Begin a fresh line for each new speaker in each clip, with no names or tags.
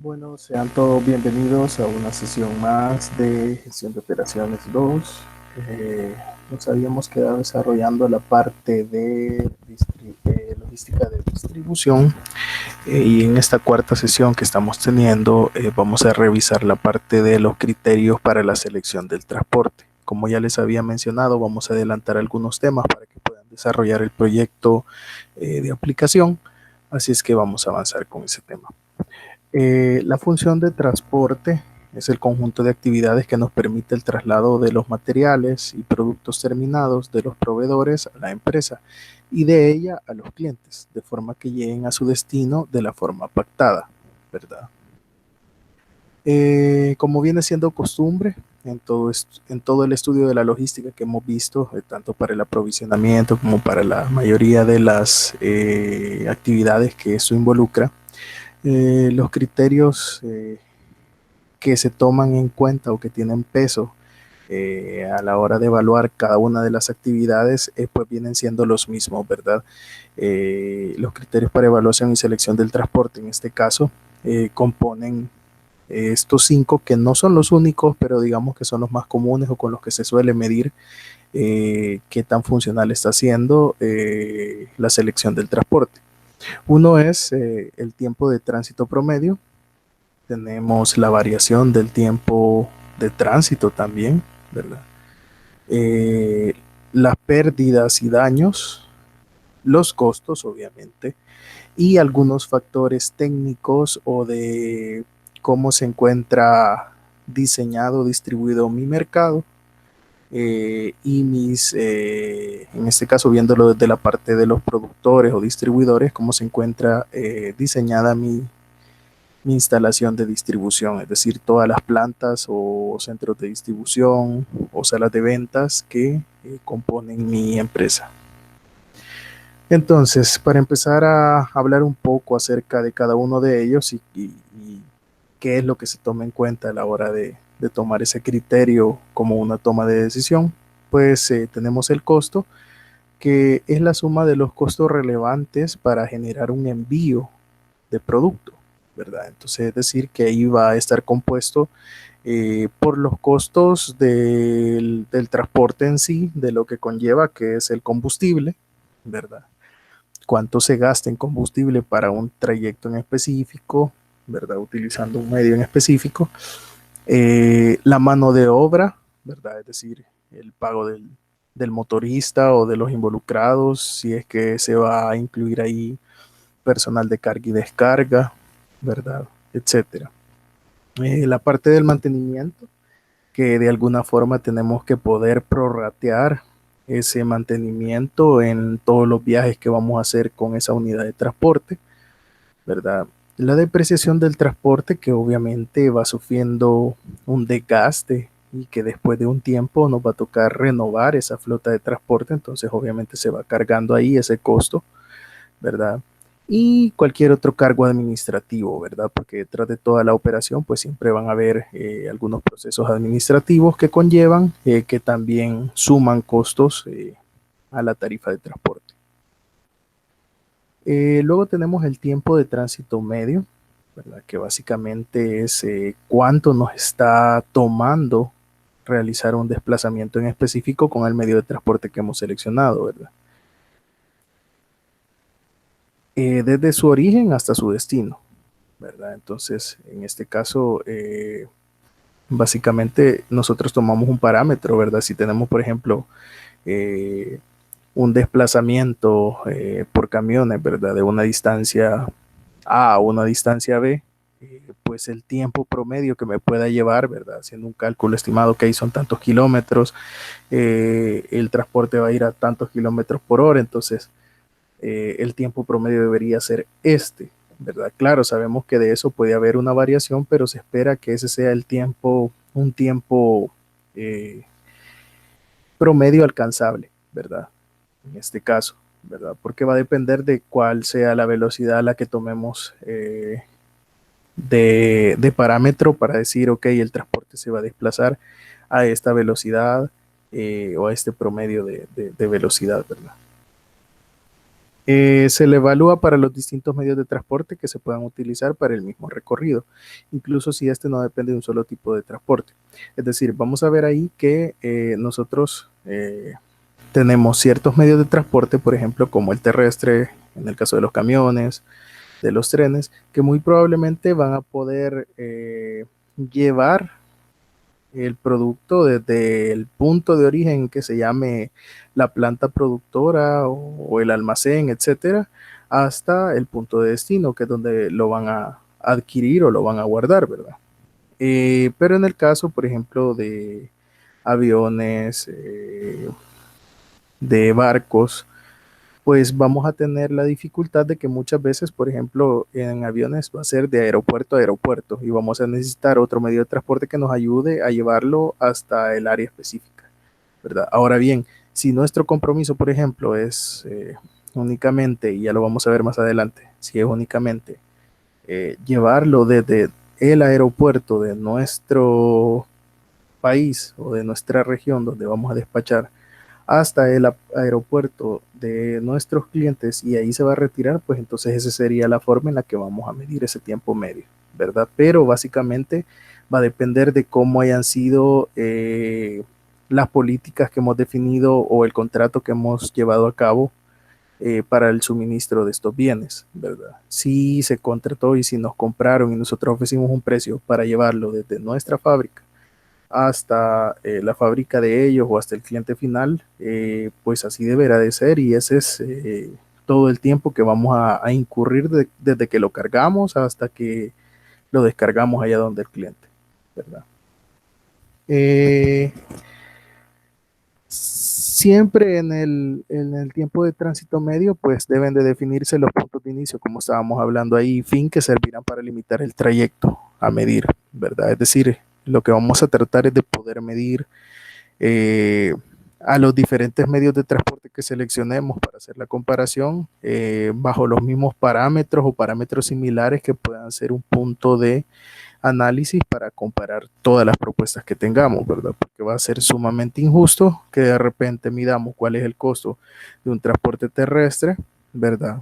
Bueno, sean todos bienvenidos a una sesión más de gestión de operaciones 2. Nos habíamos quedado desarrollando la parte de logística de distribución y en esta cuarta sesión que estamos teniendo vamos a revisar la parte de los criterios para la selección del transporte. Como ya les había mencionado, vamos a adelantar algunos temas para que puedan desarrollar el proyecto de aplicación, así es que vamos a avanzar con ese tema. La función de transporte es el conjunto de actividades que nos permite el traslado de los materiales y productos terminados de los proveedores a la empresa y de ella a los clientes, de forma que lleguen a su destino de la forma pactada, ¿verdad? Como viene siendo costumbre en todo el estudio de la logística que hemos visto, tanto para el aprovisionamiento como para la mayoría de las actividades que esto involucra, los criterios que se toman en cuenta o que tienen peso a la hora de evaluar cada una de las actividades, pues vienen siendo los mismos, ¿verdad? Los criterios para evaluación y selección del transporte, en este caso, componen estos 5 que no son los únicos, pero digamos que son los más comunes o con los que se suele medir qué tan funcional está siendo la selección del transporte. Uno es el tiempo de tránsito promedio. Tenemos la variación del tiempo de tránsito también, ¿verdad? Eh, las pérdidas y daños, los costos, obviamente, y algunos factores técnicos o de cómo se encuentra diseñado, distribuido mi mercado y en este caso, viéndolo desde la parte de los productores o distribuidores, cómo se encuentra diseñada mi instalación de distribución, es decir, todas las plantas o centros de distribución o salas de ventas que componen mi empresa. Entonces, para empezar a hablar un poco acerca de cada uno de ellos y qué es lo que se toma en cuenta a la hora de tomar ese criterio como una toma de decisión, pues tenemos el costo, que es la suma de los costos relevantes para generar un envío de producto, ¿verdad? Entonces, es decir, que ahí va a estar compuesto por los costos del transporte en sí, de lo que conlleva, que es el combustible, ¿verdad? Cuánto se gasta en combustible para un trayecto en específico, ¿verdad? Utilizando un medio en específico. La mano de obra, ¿verdad? Es decir, el pago del motorista o de los involucrados, si es que se va a incluir ahí personal de carga y descarga, ¿verdad? Etcétera. La parte del mantenimiento, que de alguna forma tenemos que poder prorratear ese mantenimiento en todos los viajes que vamos a hacer con esa unidad de transporte, ¿verdad? La depreciación del transporte, que obviamente va sufriendo un desgaste y que después de un tiempo nos va a tocar renovar esa flota de transporte, entonces obviamente se va cargando ahí ese costo, ¿verdad? Y cualquier otro cargo administrativo, ¿verdad? Porque detrás de toda la operación, pues siempre van a haber algunos procesos administrativos que conllevan, que también suman costos a la tarifa de transporte. Luego tenemos el tiempo de tránsito medio, ¿verdad? Que básicamente es cuánto nos está tomando realizar un desplazamiento en específico con el medio de transporte que hemos seleccionado, ¿verdad? Desde su origen hasta su destino, ¿verdad? Entonces, en este caso, básicamente nosotros tomamos un parámetro, ¿verdad? Si tenemos, por ejemplo, eh, un desplazamiento por camiones, ¿verdad? De una distancia A a una distancia B, pues el tiempo promedio que me pueda llevar, ¿verdad? Haciendo un cálculo estimado que ahí son tantos kilómetros, el transporte va a ir a tantos kilómetros por hora, entonces el tiempo promedio debería ser este, ¿verdad? Claro, sabemos que de eso puede haber una variación, pero se espera que ese sea el tiempo, un tiempo eh, promedio alcanzable, ¿verdad? En este caso, ¿verdad? Porque va a depender de cuál sea la velocidad a la que tomemos de parámetro para decir, ok, el transporte se va a desplazar a esta velocidad o a este promedio de velocidad, ¿verdad? Se le evalúa para los distintos medios de transporte que se puedan utilizar para el mismo recorrido, incluso si este no depende de un solo tipo de transporte. Es decir, vamos a ver ahí que nosotros tenemos ciertos medios de transporte, por ejemplo, como el terrestre, en el caso de los camiones, de los trenes, que muy probablemente van a poder llevar el producto desde el punto de origen que se llame la planta productora o el almacén, etcétera, hasta el punto de destino, que es donde lo van a adquirir o lo van a guardar, ¿verdad? Pero en el caso, por ejemplo, de aviones, de barcos, pues vamos a tener la dificultad de que muchas veces, por ejemplo, en aviones va a ser de aeropuerto a aeropuerto y vamos a necesitar otro medio de transporte que nos ayude a llevarlo hasta el área específica, ¿verdad? Ahora bien, si nuestro compromiso, por ejemplo, es únicamente, y ya lo vamos a ver más adelante, si es únicamente llevarlo desde el aeropuerto de nuestro país o de nuestra región donde vamos a despachar hasta el aeropuerto de nuestros clientes y ahí se va a retirar, pues entonces esa sería la forma en la que vamos a medir ese tiempo medio, ¿verdad? Pero básicamente va a depender de cómo hayan sido las políticas que hemos definido o el contrato que hemos llevado a cabo para el suministro de estos bienes, ¿verdad? Si se contrató y si nos compraron y nosotros ofrecimos un precio para llevarlo desde nuestra fábrica hasta la fábrica de ellos o hasta el cliente final, pues así deberá de ser y ese es todo el tiempo que vamos a incurrir desde que lo cargamos hasta que lo descargamos allá donde el cliente, ¿verdad? Eh, Siempre en el tiempo de tránsito medio, pues deben de definirse los puntos de inicio, como estábamos hablando ahí, fin que servirán para limitar el trayecto a medir, ¿verdad? Es decir, lo que vamos a tratar es de poder medir eh, a los diferentes medios de transporte que seleccionemos para hacer la comparación bajo los mismos parámetros o parámetros similares que puedan ser un punto de análisis para comparar todas las propuestas que tengamos, ¿verdad? Porque va a ser sumamente injusto que de repente midamos cuál es el costo de un transporte terrestre, ¿verdad?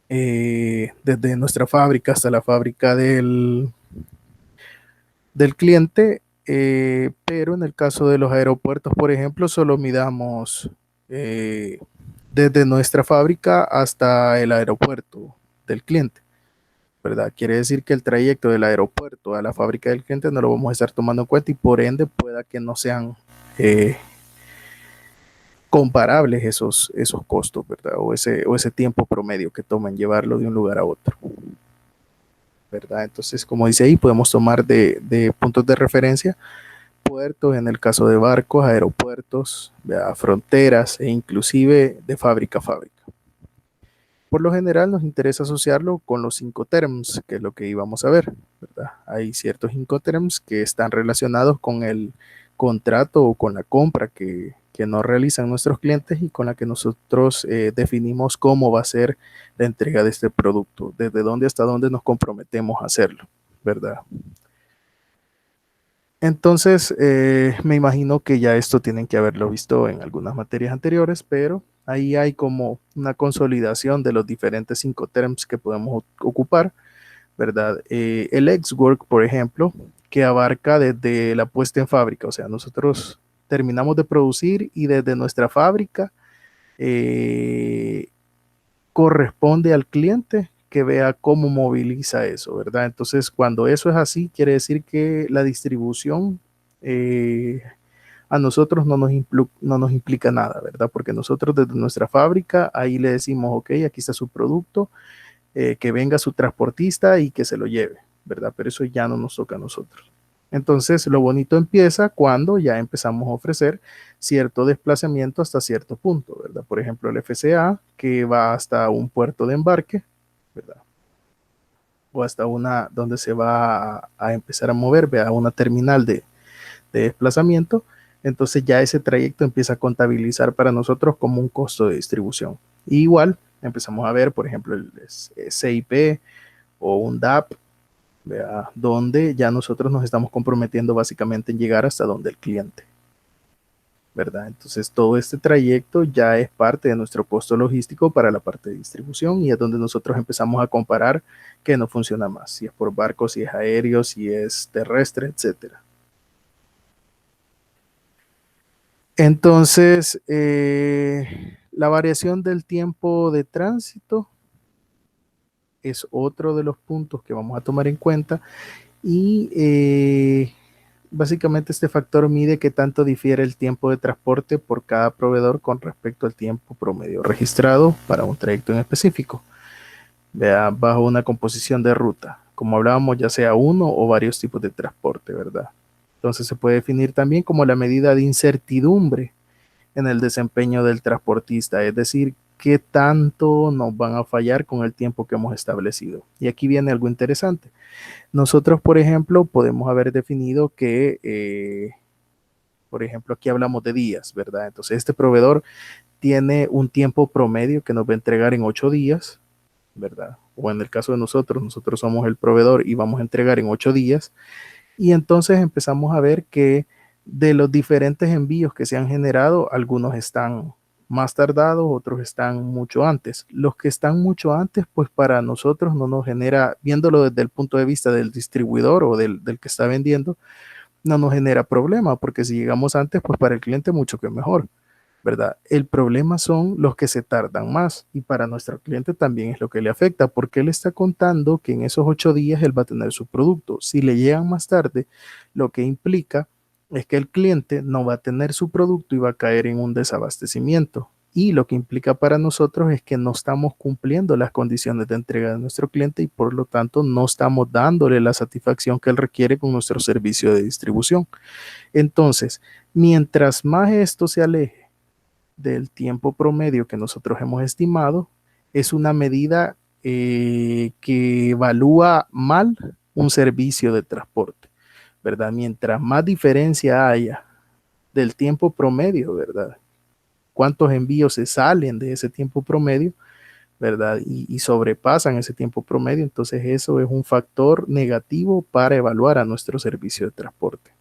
Desde nuestra fábrica hasta la fábrica del cliente, pero en el caso de los aeropuertos, por ejemplo, solo midamos eh, desde nuestra fábrica hasta el aeropuerto del cliente, ¿verdad? Quiere decir que el trayecto del aeropuerto a la fábrica del cliente no lo vamos a estar tomando en cuenta y por ende pueda que no sean eh, comparables esos costos, ¿verdad? O ese tiempo promedio que toma en llevarlo de un lugar a otro, ¿verdad? Entonces, como dice ahí, podemos tomar de puntos de referencia puertos, en el caso de barcos, aeropuertos, ¿verdad? Fronteras e inclusive de fábrica a fábrica. Por lo general nos interesa asociarlo con los Incoterms, que es lo que íbamos a ver, ¿verdad? Hay ciertos Incoterms que están relacionados con el contrato o con la compra que nos realizan nuestros clientes y con la que nosotros definimos cómo va a ser la entrega de este producto, desde dónde hasta dónde nos comprometemos a hacerlo, ¿verdad? Entonces, me imagino que ya esto tienen que haberlo visto en algunas materias anteriores, pero ahí hay como una consolidación de los diferentes Incoterms que podemos ocupar, ¿verdad? El ex-work, por ejemplo, que abarca desde la puesta en fábrica, o sea, nosotros terminamos de producir y desde nuestra fábrica eh, corresponde al cliente que vea cómo moviliza eso, ¿verdad? Entonces, cuando eso es así, quiere decir que la distribución a nosotros no nos implica nada, ¿verdad? Porque nosotros desde nuestra fábrica, ahí le decimos, ok, aquí está su producto, que venga su transportista y que se lo lleve, ¿verdad? Pero eso ya no nos toca a nosotros. Entonces, lo bonito empieza cuando ya empezamos a ofrecer cierto desplazamiento hasta cierto punto, ¿verdad? Por ejemplo, el FCA, que va hasta un puerto de embarque, ¿verdad? O hasta una donde se va a empezar a mover, a una terminal de desplazamiento. Entonces ya ese trayecto empieza a contabilizar para nosotros como un costo de distribución. Y igual empezamos a ver, por ejemplo, el CIP o un DAP, ¿verdad? Donde ya nosotros nos estamos comprometiendo básicamente en llegar hasta donde el cliente, ¿verdad? Entonces todo este trayecto ya es parte de nuestro costo logístico para la parte de distribución y es donde nosotros empezamos a comparar qué no funciona más, si es por barco, si es aéreo, si es terrestre, etcétera. Entonces, la variación del tiempo de tránsito es otro de los puntos que vamos a tomar en cuenta y básicamente este factor mide qué tanto difiere el tiempo de transporte por cada proveedor con respecto al tiempo promedio registrado para un trayecto en específico. Vea, bajo una composición de ruta, como hablábamos, ya sea uno o varios tipos de transporte, ¿verdad? Entonces se puede definir también como la medida de incertidumbre en el desempeño del transportista, es decir, qué tanto nos van a fallar con el tiempo que hemos establecido. Y aquí viene algo interesante. Nosotros, por ejemplo, podemos haber definido que, por ejemplo, aquí hablamos de días, ¿verdad? Entonces, este proveedor tiene un tiempo promedio que nos va a entregar en 8 días, ¿verdad? O en el caso de nosotros, nosotros somos el proveedor y vamos a entregar en 8 días. Y entonces empezamos a ver que de los diferentes envíos que se han generado, algunos están más tardados, otros están mucho antes. Los que están mucho antes, pues para nosotros no nos genera, viéndolo desde el punto de vista del distribuidor o del que está vendiendo, no nos genera problema, porque si llegamos antes, pues para el cliente mucho que mejor, ¿verdad? El problema son los que se tardan más y para nuestro cliente también es lo que le afecta, porque él está contando que en esos 8 días él va a tener su producto. Si le llegan más tarde, lo que implica es que el cliente no va a tener su producto y va a caer en un desabastecimiento. Y lo que implica para nosotros es que no estamos cumpliendo las condiciones de entrega de nuestro cliente y por lo tanto no estamos dándole la satisfacción que él requiere con nuestro servicio de distribución. Entonces, mientras más esto se aleje del tiempo promedio que nosotros hemos estimado, es una medida que evalúa mal un servicio de transporte, ¿verdad? Mientras más diferencia haya del tiempo promedio, ¿verdad? Cuántos envíos se salen de ese tiempo promedio, ¿verdad? Y sobrepasan ese tiempo promedio, entonces eso es un factor negativo para evaluar a nuestro servicio de transporte.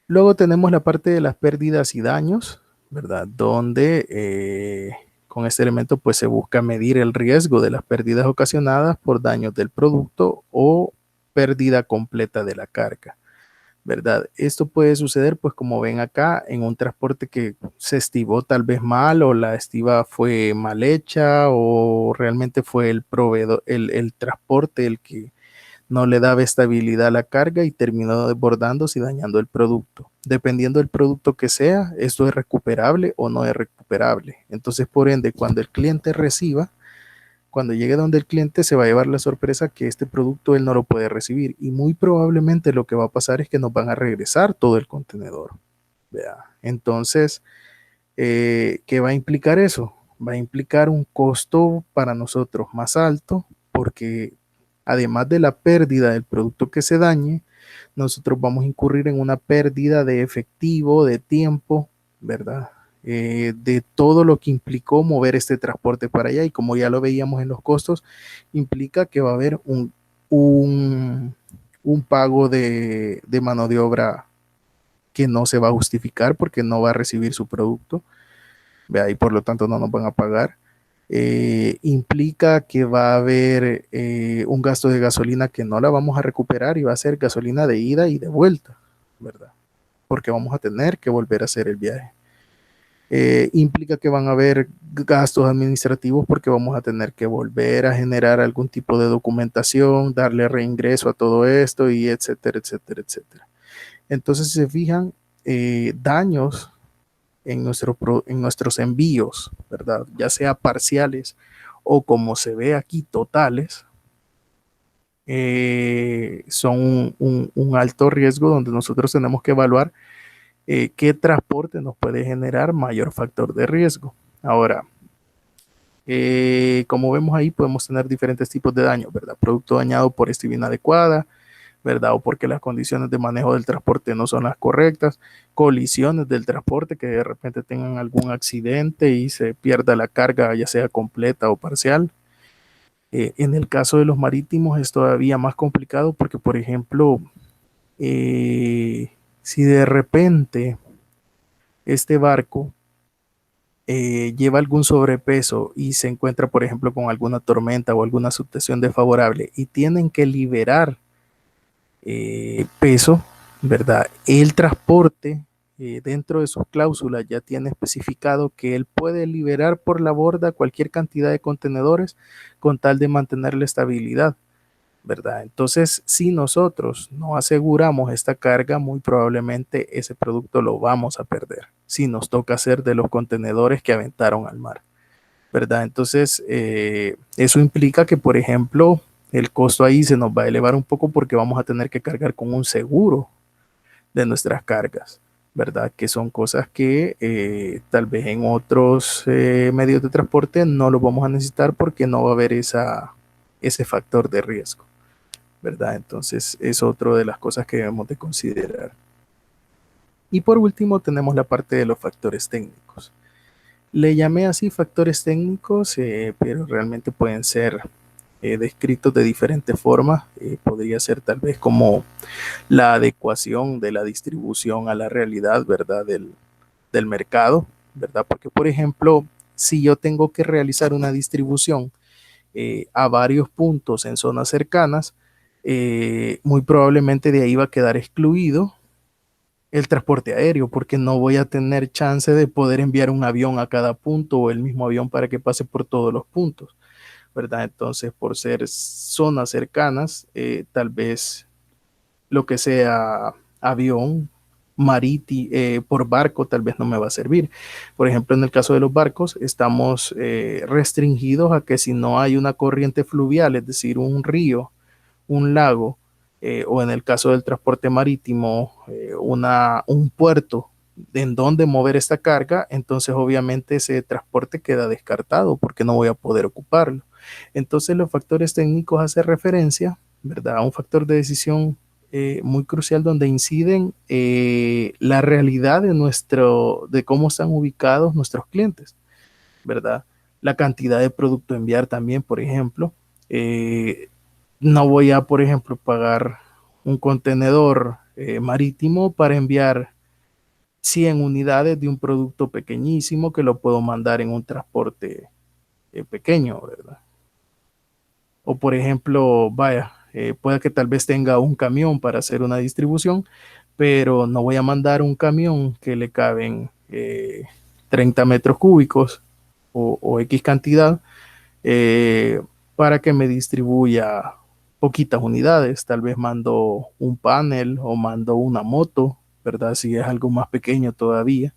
Luego tenemos la parte de las pérdidas y daños, ¿verdad? Donde con este elemento pues se busca medir el riesgo de las pérdidas ocasionadas por daños del producto o pérdida completa de la carga, ¿verdad? Esto puede suceder pues como ven acá en un transporte que se estivó tal vez mal o la estiva fue mal hecha o realmente fue el proveedor, el transporte el que no le daba estabilidad a la carga y terminó desbordándose y dañando el producto. Dependiendo del producto que sea, esto es recuperable o no es recuperable. Entonces, por ende, cuando el cliente reciba, cuando llegue donde el cliente se va a llevar la sorpresa que este producto él no lo puede recibir y muy probablemente lo que va a pasar es que nos van a regresar todo el contenedor. ¿Vea? Entonces, ¿qué va a implicar eso? Va a implicar un costo para nosotros más alto porque además de la pérdida del producto que se dañe, nosotros vamos a incurrir en una pérdida de efectivo, de tiempo, ¿verdad? De todo lo que implicó mover este transporte para allá y como ya lo veíamos en los costos, implica que va a haber un pago de mano de obra que no se va a justificar porque no va a recibir su producto, ¿vea? Y por lo tanto no nos van a pagar. Implica que va a haber un gasto de gasolina que no la vamos a recuperar y va a ser gasolina de ida y de vuelta, ¿verdad? Porque vamos a tener que volver a hacer el viaje. Implica que van a haber gastos administrativos porque vamos a tener que volver a generar algún tipo de documentación, darle reingreso a todo esto y etcétera, etcétera, etcétera. Entonces, si se fijan, daños en nuestros envíos, ¿verdad? Ya sea parciales o como se ve aquí, totales, son un alto riesgo donde nosotros tenemos que evaluar qué transporte nos puede generar mayor factor de riesgo. Ahora, como vemos ahí, podemos tener diferentes tipos de daño, ¿verdad? Producto dañado por estiva inadecuada, ¿verdad? O porque las condiciones de manejo del transporte no son las correctas, colisiones del transporte que de repente tengan algún accidente y se pierda la carga, ya sea completa o parcial. En el caso de los marítimos es todavía más complicado porque, por ejemplo, eh, Si de repente este barco lleva algún sobrepeso y se encuentra, por ejemplo, con alguna tormenta o alguna situación desfavorable y tienen que liberar peso, ¿verdad? El transporte dentro de sus cláusulas ya tiene especificado que él puede liberar por la borda cualquier cantidad de contenedores con tal de mantener la estabilidad, ¿verdad? Entonces, si nosotros no aseguramos esta carga, muy probablemente ese producto lo vamos a perder si nos toca hacer de los contenedores que aventaron al mar, ¿verdad? Entonces, eso implica que, por ejemplo, el costo ahí se nos va a elevar un poco porque vamos a tener que cargar con un seguro de nuestras cargas, ¿verdad? Que son cosas que tal vez en otros medios de transporte no lo vamos a necesitar porque no va a haber ese factor de riesgo, ¿verdad? Entonces es otro de las cosas que debemos de considerar. Y por último tenemos la parte de los factores técnicos. Le llamé así factores técnicos, pero realmente pueden ser descritos de diferentes formas. Podría ser tal vez como la adecuación de la distribución a la realidad, ¿verdad? Del mercado, ¿verdad? Porque, por ejemplo, si yo tengo que realizar una distribución a varios puntos en zonas cercanas, muy probablemente de ahí va a quedar excluido el transporte aéreo, porque no voy a tener chance de poder enviar un avión a cada punto o el mismo avión para que pase por todos los puntos, ¿verdad? Entonces, por ser zonas cercanas, tal vez lo que sea avión, marítimo, por barco, tal vez no me va a servir. Por ejemplo, en el caso de los barcos, estamos restringidos a que si no hay una corriente fluvial, es decir, un río, un lago, o en el caso del transporte marítimo, un puerto en donde mover esta carga, entonces obviamente ese transporte queda descartado porque no voy a poder ocuparlo. Entonces los factores técnicos hacen referencia, ¿verdad?, a un factor de decisión muy crucial donde inciden la realidad de cómo están ubicados nuestros clientes, ¿verdad? La cantidad de producto a enviar también, por ejemplo. No voy a, por ejemplo, pagar un contenedor marítimo para enviar 100 unidades de un producto pequeñísimo que lo puedo mandar en un transporte pequeño, ¿verdad? O por ejemplo, vaya, puede que tal vez tenga un camión para hacer una distribución, pero no voy a mandar un camión que le caben 30 metros cúbicos o X cantidad eh, para que me distribuya poquitas unidades. Tal vez mando un panel o mando una moto, ¿verdad? Si es algo más pequeño todavía,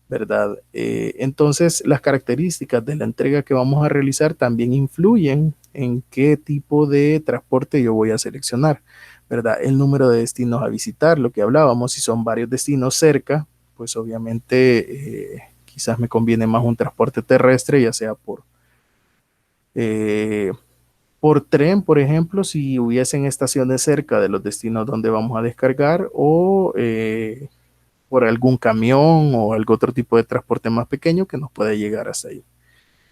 ¿verdad? Entonces, las características de la entrega que vamos a realizar también influyen en qué tipo de transporte yo voy a seleccionar, ¿verdad? El número de destinos a visitar, lo que hablábamos, si son varios destinos cerca, pues obviamente quizás me conviene más un transporte terrestre, ya sea eh, por tren, por ejemplo, si hubiesen estaciones cerca de los destinos donde vamos a descargar o por algún camión o algún otro tipo de transporte más pequeño que nos pueda llegar hasta ahí,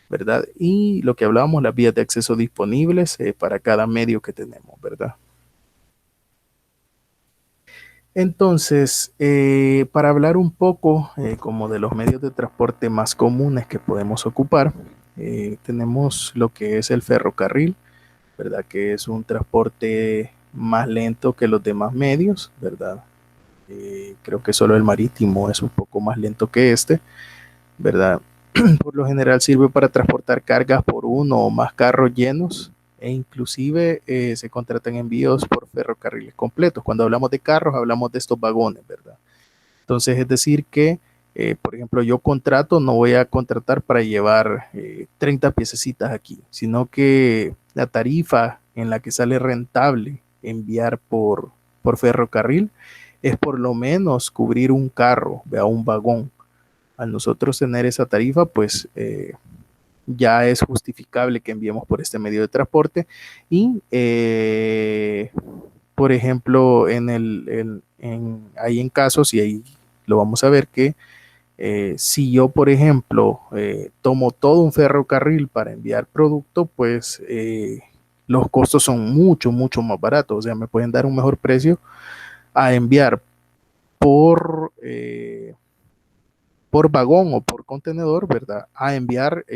¿verdad? Y lo que hablábamos, las vías de acceso disponibles para cada medio que tenemos, ¿verdad? Entonces, para hablar un poco como de los medios de transporte más comunes que podemos ocupar, tenemos lo que es el ferrocarril, ¿verdad? Que es un transporte más lento que los demás medios, ¿verdad? Creo que solo el marítimo es un poco más lento que este, ¿verdad? Por lo general sirve para transportar cargas por uno o más carros llenos e inclusive se contratan envíos por ferrocarriles completos. Cuando hablamos de carros hablamos de estos vagones, ¿verdad? Entonces es decir que, por ejemplo, yo contrato, no voy a contratar para llevar 30 piececitas aquí, sino que la tarifa en la que sale rentable enviar por ferrocarril es por lo menos cubrir un carro, vea, un vagón. Al nosotros tener esa tarifa, pues ya es justificable que enviemos por este medio de transporte y, por ejemplo, ahí en casos, y ahí lo vamos a ver que si yo, por ejemplo, tomo todo un ferrocarril para enviar producto, pues los costos son mucho, mucho más baratos. O sea, me pueden dar un mejor precio a enviar por vagón o por contenedor, ¿verdad? A enviar,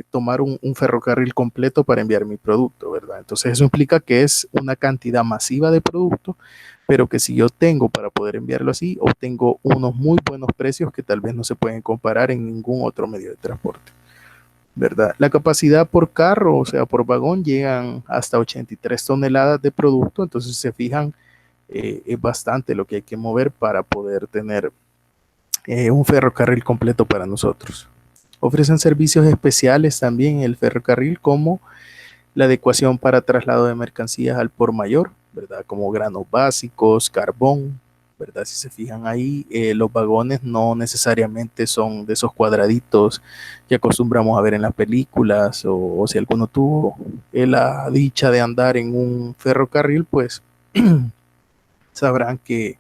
tomar un ferrocarril completo para enviar mi producto, ¿verdad? Entonces eso implica que es una cantidad masiva de producto, pero que si yo tengo para poder enviarlo así, obtengo unos muy buenos precios que tal vez no se pueden comparar en ningún otro medio de transporte, ¿verdad? La capacidad por carro, o sea, por vagón, llegan hasta 83 toneladas de producto, entonces se fijan, es bastante lo que hay que mover para poder tener un ferrocarril completo para nosotros. Ofrecen servicios especiales también el ferrocarril, como la adecuación para traslado de mercancías al por mayor, ¿verdad? Como granos básicos, carbón, ¿verdad? Si se fijan ahí, los vagones no necesariamente son de esos cuadraditos que acostumbramos a ver en las películas, o si alguno tuvo la dicha de andar en un ferrocarril, pues sabrán que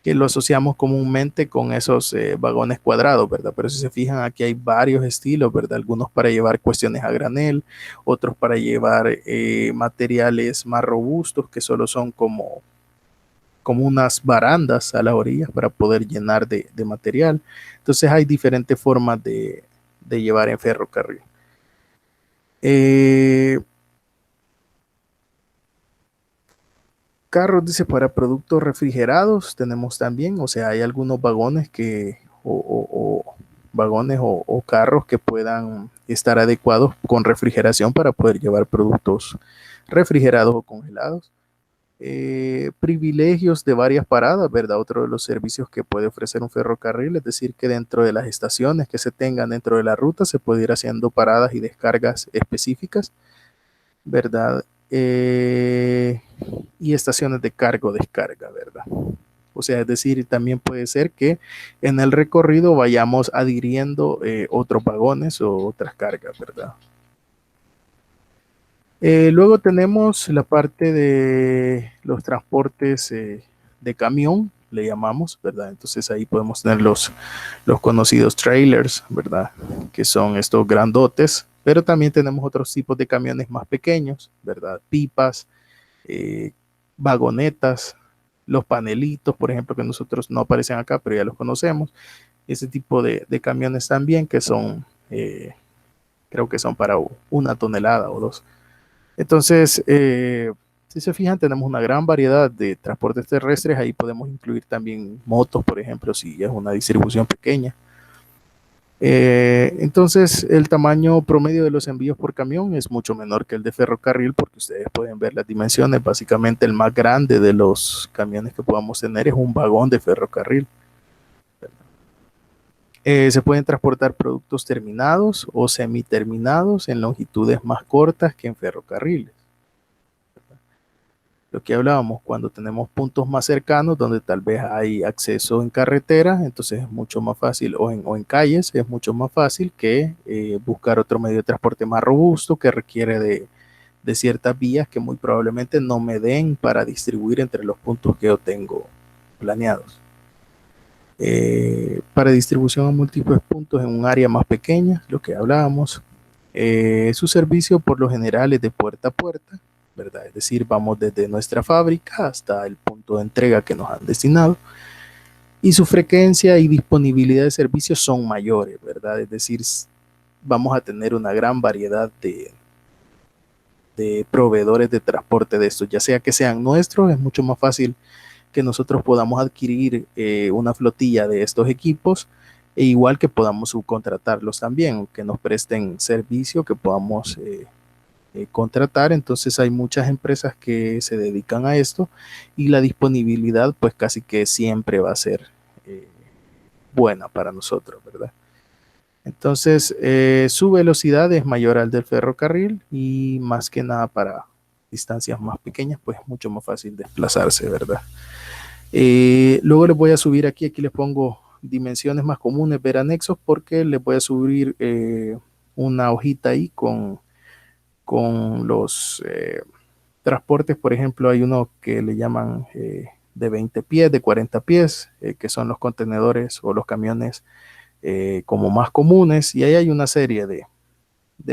lo asociamos comúnmente con esos vagones cuadrados, ¿verdad? Pero si se fijan, aquí hay varios estilos, ¿verdad? Algunos para llevar cuestiones a granel, otros para llevar materiales más robustos, que solo son como unas barandas a las orillas para poder llenar de material. Entonces hay diferentes formas de llevar en ferrocarril. Eh, Carros, dice, para productos refrigerados tenemos también, o sea, hay algunos vagones o vagones o carros que puedan estar adecuados con refrigeración para poder llevar productos refrigerados o congelados. Privilegios de varias paradas, ¿verdad? Otro de los servicios que puede ofrecer un ferrocarril, es decir, que dentro de las estaciones que se tengan dentro de la ruta se puede ir haciendo paradas y descargas específicas, ¿verdad? Y estaciones de cargo-descarga, ¿verdad? O sea, es decir, también puede ser que en el recorrido vayamos adhiriendo otros vagones o otras cargas, ¿verdad? Luego tenemos la parte de los transportes de camión, le llamamos, ¿verdad? Entonces ahí podemos tener los conocidos trailers, ¿verdad? Que son estos grandotes, pero también tenemos otros tipos de camiones más pequeños, ¿verdad? Pipas, eh, vagonetas, los panelitos, por ejemplo, que nosotros no aparecen acá, pero ya los conocemos. Ese tipo de camiones también que son, creo que son para 1 tonelada o 2. Entonces, si se fijan, tenemos una gran variedad de transportes terrestres. Ahí podemos incluir también motos, por ejemplo, si es una distribución pequeña. Entonces, el tamaño promedio de los envíos por camión es mucho menor que el de ferrocarril, porque ustedes pueden ver las dimensiones. Básicamente, el más grande de los camiones que podamos tener es un vagón de ferrocarril. Se pueden transportar productos terminados o semiterminados en longitudes más cortas que en ferrocarriles. Lo que hablábamos, cuando tenemos puntos más cercanos donde tal vez hay acceso en carretera, entonces es mucho más fácil, o en calles, es mucho más fácil que buscar otro medio de transporte más robusto que requiere de ciertas vías que muy probablemente no me den para distribuir entre los puntos que yo tengo planeados. Para distribución a múltiples puntos en un área más pequeña, lo que hablábamos, su servicio por lo general es de puerta a puerta, ¿verdad? Es decir, vamos desde nuestra fábrica hasta el punto de entrega que nos han destinado, y su frecuencia y disponibilidad de servicios son mayores, ¿verdad? Es decir, vamos a tener una gran variedad de proveedores de transporte de estos, ya sea que sean nuestros, es mucho más fácil que nosotros podamos adquirir una flotilla de estos equipos, e igual que podamos subcontratarlos también, que nos presten servicio, que podamos contratar. Entonces hay muchas empresas que se dedican a esto, y la disponibilidad pues casi que siempre va a ser eh, buena para nosotros, ¿verdad? Entonces su velocidad es mayor al del ferrocarril, y más que nada para distancias más pequeñas pues mucho más fácil desplazarse, ¿verdad? Luego les voy a subir aquí les pongo dimensiones más comunes, ver anexos, porque les voy a subir una hojita ahí con los transportes. Por ejemplo, hay uno que le llaman de 20 pies, de 40 pies, que son los contenedores o los camiones como más comunes, y ahí hay una serie de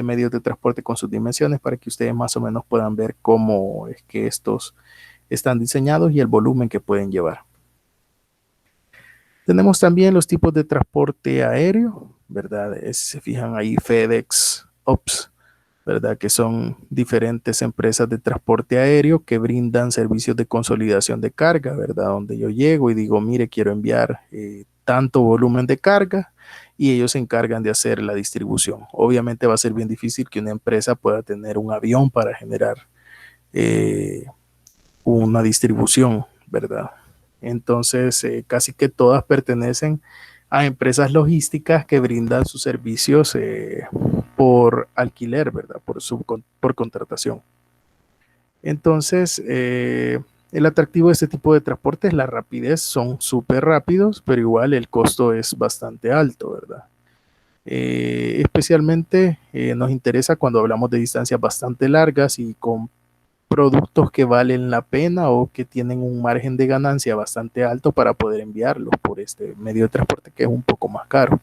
medios de transporte con sus dimensiones para que ustedes más o menos puedan ver cómo es que estos están diseñados y el volumen que pueden llevar. Tenemos también los tipos de transporte aéreo, ¿verdad? Si se fijan ahí, FedEx, Ops, ¿verdad? Que son diferentes empresas de transporte aéreo que brindan servicios de consolidación de carga, ¿verdad? Donde yo llego y digo, mire, quiero enviar tanto volumen de carga y ellos se encargan de hacer la distribución. Obviamente va a ser bien difícil que una empresa pueda tener un avión para generar eh, una distribución, ¿verdad? Entonces, casi que todas pertenecen a empresas logísticas que brindan sus servicios por alquiler, ¿verdad? Por contratación. Entonces, el atractivo de este tipo de transporte es la rapidez, son súper rápidos, pero igual el costo es bastante alto, ¿verdad? Especialmente nos interesa cuando hablamos de distancias bastante largas y con productos que valen la pena o que tienen un margen de ganancia bastante alto para poder enviarlos por este medio de transporte que es un poco más caro.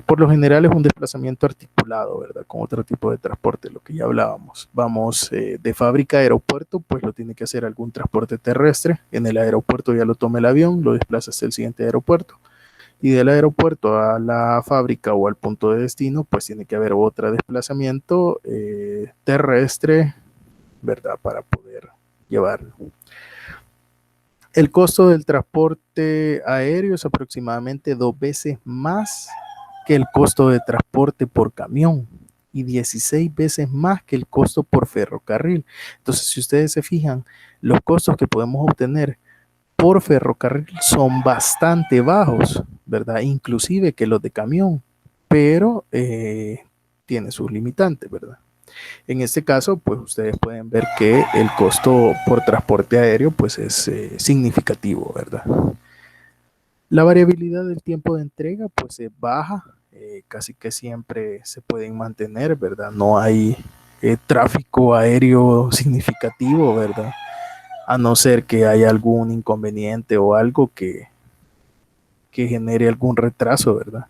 Por lo general es un desplazamiento articulado, ¿verdad? Con otro tipo de transporte, lo que ya hablábamos. Vamos de fábrica a aeropuerto, pues lo tiene que hacer algún transporte terrestre. En el aeropuerto ya lo toma el avión, lo desplaza hasta el siguiente aeropuerto. Y del aeropuerto a la fábrica o al punto de destino, pues tiene que haber otro desplazamiento terrestre, ¿verdad? Para poder llevarlo. El costo del transporte aéreo es aproximadamente 2 veces más que el costo de transporte por camión y 16 veces más que el costo por ferrocarril. Entonces, si ustedes se fijan, los costos que podemos obtener por ferrocarril son bastante bajos, ¿verdad? Inclusive que los de camión, pero tiene sus limitantes, ¿verdad? En este caso, pues ustedes pueden ver que el costo por transporte aéreo pues es significativo, ¿verdad? La variabilidad del tiempo de entrega pues es baja, casi que siempre se pueden mantener, ¿verdad? No hay tráfico aéreo significativo, ¿verdad? A no ser que haya algún inconveniente o algo que genere algún retraso, ¿verdad?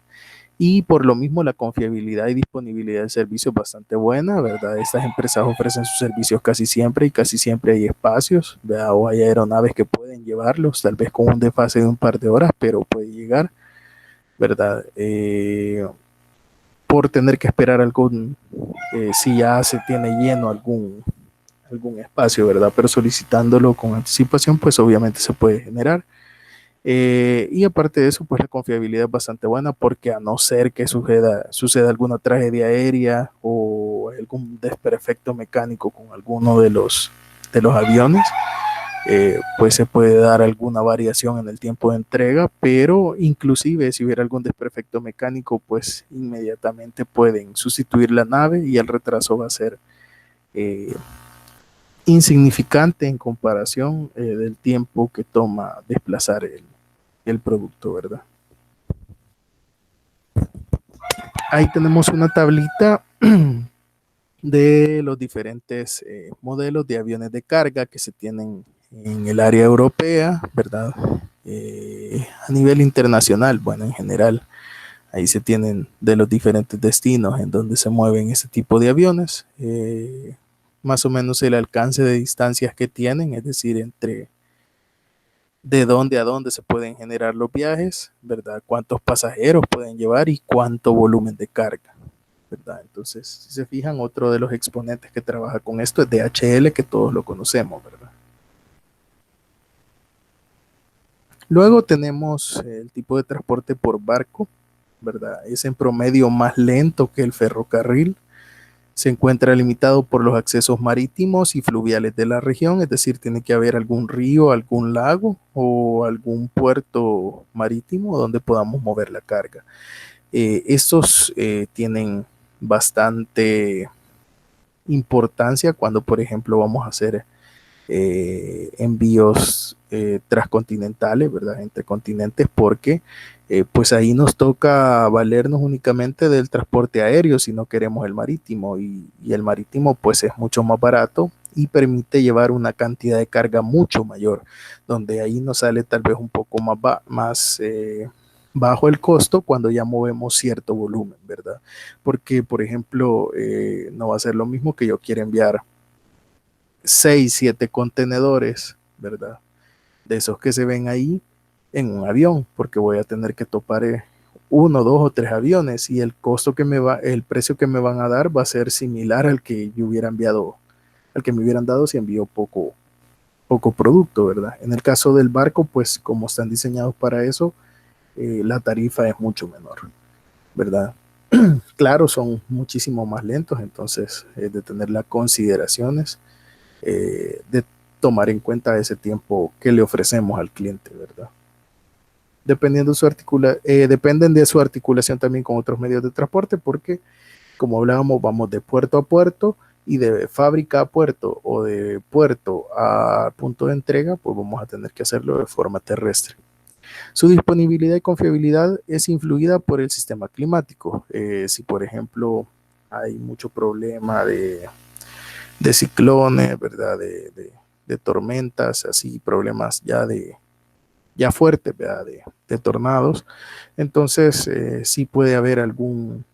Y por lo mismo la confiabilidad y disponibilidad del servicio es bastante buena, ¿verdad? Estas empresas ofrecen sus servicios casi siempre y casi siempre hay espacios, ¿verdad? O hay aeronaves que pueden llevarlos, tal vez con un desfase de un par de horas, pero puede llegar, ¿verdad? Por tener que esperar algún, si ya se tiene lleno algún espacio, ¿verdad? Pero solicitándolo con anticipación, pues obviamente se puede generar. Y aparte de eso, pues la confiabilidad es bastante buena porque a no ser que suceda alguna tragedia aérea o algún desperfecto mecánico con alguno de los aviones, pues se puede dar alguna variación en el tiempo de entrega, pero inclusive si hubiera algún desperfecto mecánico, pues inmediatamente pueden sustituir la nave y el retraso va a ser eh, insignificante en comparación del tiempo que toma desplazar el producto, ¿verdad? Ahí tenemos una tablita de los diferentes modelos de aviones de carga que se tienen en el área europea, ¿verdad? A nivel internacional, bueno, en general, ahí se tienen de los diferentes destinos en donde se mueven ese tipo de aviones, más o menos el alcance de distancias que tienen, es decir, entre de dónde a dónde se pueden generar los viajes, ¿verdad? Cuántos pasajeros pueden llevar y cuánto volumen de carga, ¿verdad? Entonces, si se fijan, otro de los exponentes que trabaja con esto es DHL, que todos lo conocemos, ¿verdad? Luego tenemos el tipo de transporte por barco, ¿verdad? Es en promedio más lento que el ferrocarril. Se encuentra limitado por los accesos marítimos y fluviales de la región, es decir, tiene que haber algún río, algún lago o algún puerto marítimo donde podamos mover la carga. Estos tienen bastante importancia cuando, por ejemplo, vamos a hacer envíos transcontinentales, ¿verdad? Entre continentes, porque pues ahí nos toca valernos únicamente del transporte aéreo si no queremos el marítimo y el marítimo pues es mucho más barato y permite llevar una cantidad de carga mucho mayor, donde ahí nos sale tal vez un poco más bajo el costo cuando ya movemos cierto volumen, ¿verdad? Porque, por ejemplo, no va a ser lo mismo que yo quiera enviar 6 7 contenedores, ¿verdad? De esos que se ven ahí, en un avión, porque voy a tener que topar uno, dos o tres aviones y el costo el precio que me van a dar va a ser similar al que yo hubiera enviado, al que me hubieran dado si envío poco producto, ¿verdad? En el caso del barco, pues como están diseñados para eso, la tarifa es mucho menor, ¿verdad? Claro, son muchísimo más lentos, entonces de tener las consideraciones, de tomar en cuenta ese tiempo que le ofrecemos al cliente, ¿verdad? Dependen de su articulación también con otros medios de transporte, porque como hablábamos, vamos de puerto a puerto y de fábrica a puerto o de puerto a punto de entrega, pues vamos a tener que hacerlo de forma terrestre. Su disponibilidad y confiabilidad es influida por el sistema climático. Si, por ejemplo, hay mucho problema de ciclones, ¿verdad? De tormentas, así, problemas ya fuertes, ¿verdad? De tornados. Entonces, sí puede haber alguna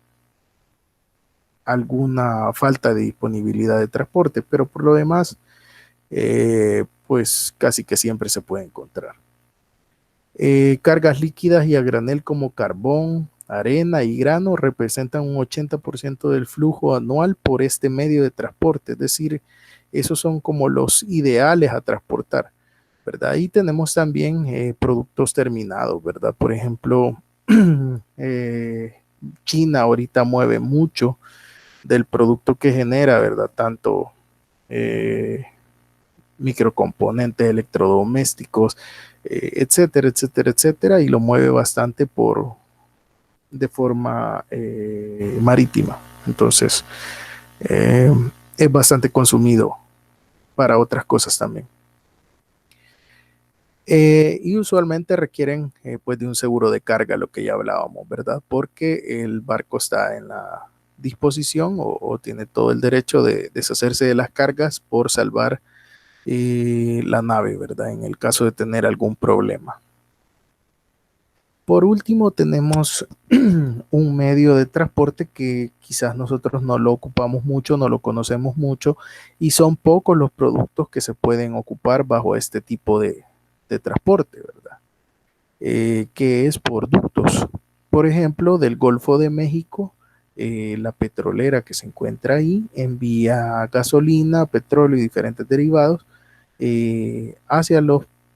falta de disponibilidad de transporte, pero por lo demás, pues casi que siempre se puede encontrar. Cargas líquidas y a granel como carbón, arena y grano representan un 80% del flujo anual por este medio de transporte, es decir, esos son como los ideales a transportar, ¿verdad? Y tenemos también productos terminados, ¿verdad? Por ejemplo, China ahorita mueve mucho del producto que genera, ¿verdad? Tanto eh, microcomponentes electrodomésticos, etcétera, etcétera, etcétera, y lo mueve bastante de forma marítima. Entonces, eh, es bastante consumido para otras cosas también. Y usualmente requieren pues de un seguro de carga, lo que ya hablábamos, ¿verdad? Porque el barco está en la disposición o tiene todo el derecho de deshacerse de las cargas por salvar la nave, ¿verdad? En el caso de tener algún problema. Por último, tenemos un medio de transporte que quizás nosotros no lo ocupamos mucho, no lo conocemos mucho, y son pocos los productos que se pueden ocupar bajo este tipo de transporte, ¿verdad? Que es por ductos. Por ejemplo, del Golfo de México, la petrolera que se encuentra ahí envía gasolina, petróleo y diferentes derivados hacia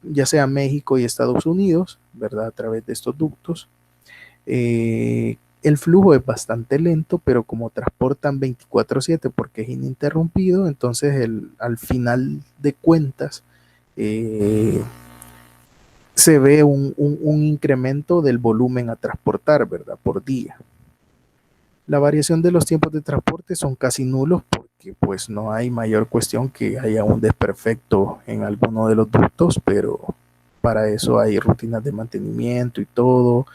ya sea México y Estados Unidos, ¿verdad? A través de estos ductos. El flujo es bastante lento, pero como transportan 24/7 porque es ininterrumpido, entonces al final de cuentas se ve un incremento del volumen a transportar, ¿verdad? Por día. La variación de los tiempos de transporte son casi nulos porque pues no hay mayor cuestión que haya un desperfecto en alguno de los ductos, pero para eso hay rutinas de mantenimiento y todo,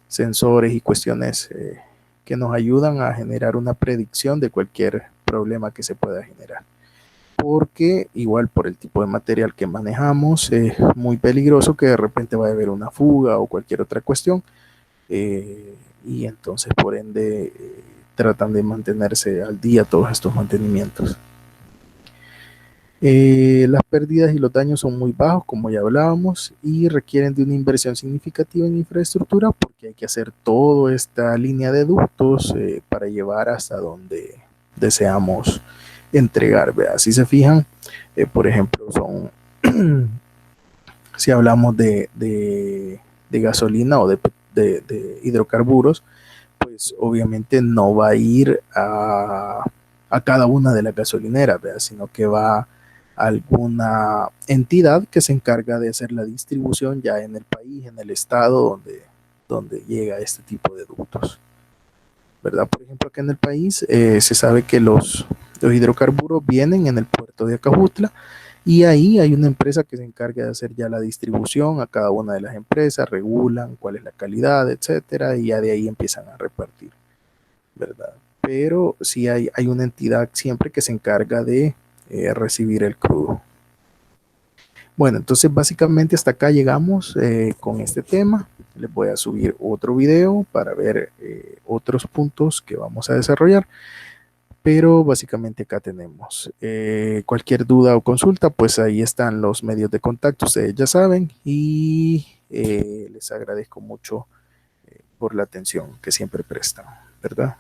sensores y cuestiones que nos ayudan a generar una predicción de cualquier problema que se pueda generar. Porque igual por el tipo de material que manejamos es muy peligroso que de repente vaya a haber una fuga o cualquier otra cuestión. Y entonces por ende tratan de mantenerse al día todos estos mantenimientos. Las pérdidas y los daños son muy bajos, como ya hablábamos, y requieren de una inversión significativa en infraestructura porque hay que hacer toda esta línea de ductos para llevar hasta donde deseamos entregar. ¿Verdad? Si se fijan, por ejemplo, si hablamos de gasolina o de hidrocarburos, pues obviamente no va a ir a cada una de las gasolineras, ¿verdad? Sino que va a alguna entidad que se encarga de hacer la distribución ya en el país, en el estado donde llega este tipo de ductos, ¿verdad? Por ejemplo, acá en el país se sabe que los hidrocarburos vienen en el puerto de Acajutla y ahí hay una empresa que se encarga de hacer ya la distribución a cada una de las empresas, regulan cuál es la calidad, etcétera, y ya de ahí empiezan a repartir, ¿verdad? Pero sí hay una entidad siempre que se encarga de recibir el crudo. Bueno, entonces básicamente hasta acá llegamos con este tema. Les voy a subir otro video para ver otros puntos que vamos a desarrollar. Pero básicamente acá tenemos cualquier duda o consulta, pues ahí están los medios de contacto, ustedes ya saben, y les agradezco mucho por la atención que siempre prestan, ¿verdad?